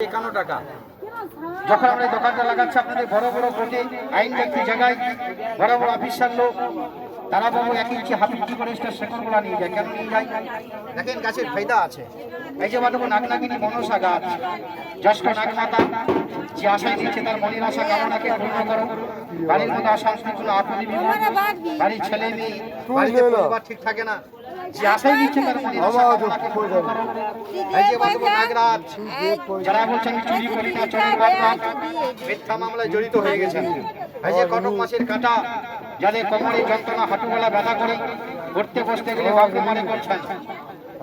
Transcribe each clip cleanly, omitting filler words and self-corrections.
51 টাকা। যখন আমরা এই দোকানটা লাগাচ্ছি আপনাদের বড় বড় কোটি আইন ব্যক্তি জায়গায় বড় বড় অফিসার লোক তারা বাবু 1 ইঞ্চি হাফ ইঞ্চি করে শেকড়গুলা নিয়ে যায়। কেন নিয়ে যায়? দেখেন গাছের ফায়দা আছে। এই যে বাদব নাগনাগিনী মনসা গাছ জ্যেষ্ঠ নাগমাতা যে আশায় দিচ্ছে তার মনের আশা কামনাকে পূর্ণ করো। বাড়ির মতো অশান্তি কোনো আপনি বাড়ির ছেলে মেয়ে বাড়িতে পরিবার ঠিক থাকে না, যে আশায় দিচ্ছে তার মনের আশা কামনাকে পূর্ণ করো। এই যে বাদব নাগরাজ যারা বলছেন আমি চুরি করি না, চোরের বাপ মিথ্যা মামলায় জড়িত হয়ে গেছেন। এই যে কটক মাসের কাঁটা যাদের কোমরে যন্ত্রণা হাঁটুগলা ব্যথা করে ঘুরতে বসতে গেলে বাপকে মনে করছেন।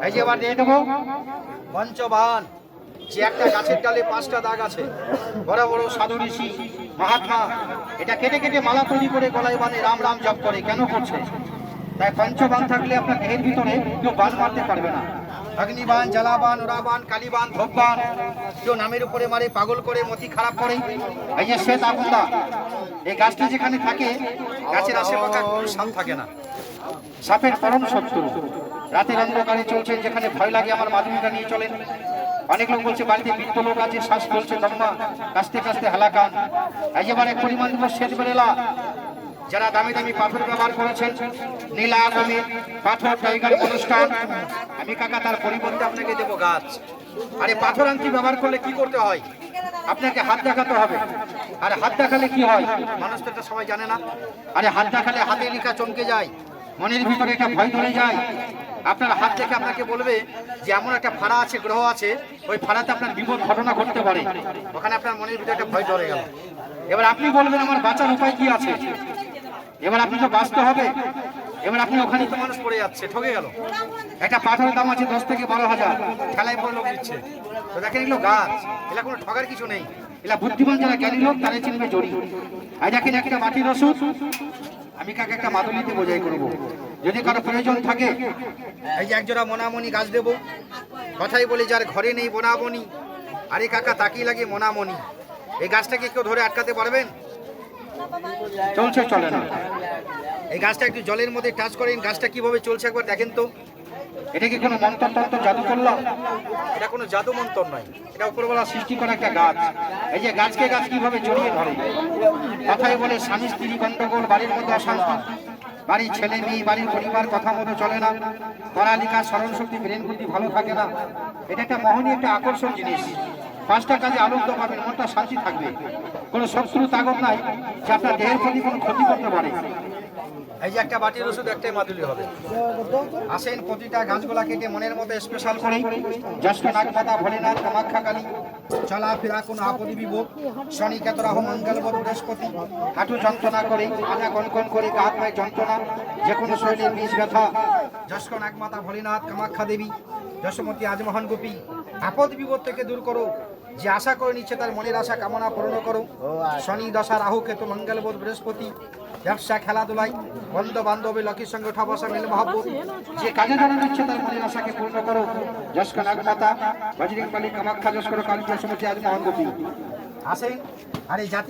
এই যে এবার দিয়ে দেবো পঞ্চবান, যে একটা গাছের ডালে 5টা দাগ আছে, বড় বড় সাধু ঋষি মহাত্মা এটা কেটে কেটে মালা তৈরি করে গলায় বাঁধে রাম রাম জপ করে। কেন করছে? তাই পঞ্চবান থাকলে আপনার দেহের ভিতরে কেউ বান মারতে পারবে না। অগ্নিবান, জ্বালাবান, ওরাবান, কালীবান, ধোপবান, কেউ নামের উপরে মারে, পাগল করে, মতি খারাপ করে। এই যে শ্বেত আগুন্দা, এই গাছটি যেখানে থাকে গাছের আশেপাশে কোনো সাপ থাকে না। সাপের পরম শত্রু। রাতের অন্ধকারে চলছেন, যেখানে ভয় লাগে আমার মাধুরীটা নিয়ে চলেন। অনেক লোক বলছে বাড়িতে বৃদ্ধ লোক আছে, শ্বাস চলছে লম্বা, কাস্তে কাস্তে হালাকান। এই যেবার এক পরিমাণ দিব শেষ বেলা যারা দামি দামি পাথর ব্যবহার করেছেন, নীলা আগামী পাথর টাইগার অনুষ্ঠান, আমি কাকা তার পরিবর্তে আপনাকে দেবো গাছ। আরে পাথর আংটি ব্যবহার করলে কি করতে হয়? আপনাকে হাত দেখাতে হবে। আর হাত দেখালে কি হয়? মানুষ তো এটা সবাই জানে না। আরে হাত দেখালে হাতে লেখা চমকে যায়, মনের ভিতরে একটা ভয় ধরে যায়। আপনার হাত দেখে আপনাকে বলবে যে এমন একটা ফাড়া আছে, গ্রহ আছে, ওই ফাড়াতে আপনার বিপদ ঘটনা ঘটতে পারে। ওখানে আপনার মনের ভিতরে একটা ভয় ধরে গেল। এবার আপনি বলবেন আমার বাঁচার উপায় কি আছে? এবার আপনি তো বাঁচতে হবে। এবার আপনি ওখানে তো মানুষ পড়ে যাচ্ছে, ঠকে গেল। একটা পাথরের দাম আছে 10 থেকে 12,000, খেলায় পড়ে লোক দিচ্ছে। তো দেখেন এগুলো গাছ, এগুলা কোনো ঠগার কিছু নেই। এগুলা বুদ্ধিমান যারা জ্ঞানী লোক তারা চিনবে জড়ি। আর দেখেন একটা মাটির ওষুধ, আমি কাকে একটা মাদুলিতে বোঝাই করবো। যদি কারো প্রয়োজন থাকে এই যে একজোড়া মনামণি গাছ দেবো। কথাই বলি যার ঘরে নেই বনাবনি, আরে কাকা তাকিয়ে লাগে মনামণি। এই গাছটাকে কেউ ধরে আটকাতে পারবেন? চলছে চলে না। এই গাছটা একটু জলের মধ্যে টাচ করেন, গাছটা কিভাবে চলছে একবার দেখেন তো। এটা কি কোনো মন্ত্র তন্ত্র জাদু করলাম? এটা কোনো জাদু মন্ত্র নয়, এটা উপরওয়ালা সৃষ্টি করা একটা গাছ। এই যে গাছকে গাছ কিভাবে জড়িয়ে ধরে। কথাই বলে স্বামী স্ত্রী গন্ডগোল, বাড়ির মধ্যে অশান্তি, বাড়ির ছেলে মেয়ে বাড়ির পরিবার কথা মতো চলে না, পড়ালেখা স্মরণ শক্তি ব্রেন বুদ্ধি ভালো থাকে না। এটা একটা মহনীয় একটা আকর্ষণ জিনিস। 5টা কাজে আনন্দ পাবেন, মনটা শান্তি থাকবে, কোনো শত্রু তাগত নাই যে আপনার দেহের প্রতি কোনো ক্ষতি করতে পারে। এই যে একটা বাটির ওষুধ একটাই মাদুলি হবে। আসেন প্রতিটা গাছগুলা কেটে মনের মতো স্পেশাল করে জ্যেষ্ঠ নাগমাতা ভোলেনাথ কামাখ্যা কালী চলাফেরা কোনো আপদি বিভোগ শনি কেতরাহ মঙ্গলবর বৃহস্পতি, হাঁটু যন্ত্রণা করে, আজা কনকন করে, হাত পায়ে যন্ত্রণা, যে কোনো শরীরের বিষ ব্যথা, জ্যেষ্ঠ নাগমাতা ভোলেনাথ কামাখ্যা দেবী যশোমতী আজমোহন গোপী আপদ বিপদ থেকে দূর করো। যে আশা করে নিচ্ছে তার মনের আশা কামনা পূর্ণ করো। শনি দশা রাহু কেতু মঙ্গলবর বৃহস্পতি, ব্যবসা খেলাধুলাই বন্ধু বান্ধবী লক্ষ্মীর সঙ্গে উঠা বসা মিল মহব্বত, যে কাজে জানা নিচ্ছে তার মনের আশাকে পূর্ণ করো। যশক নাগমাতা বজরং বলী কামাখ্যা যশকর কালী যশোমতী আজমোহন গোপী। আসে আর এই জাতি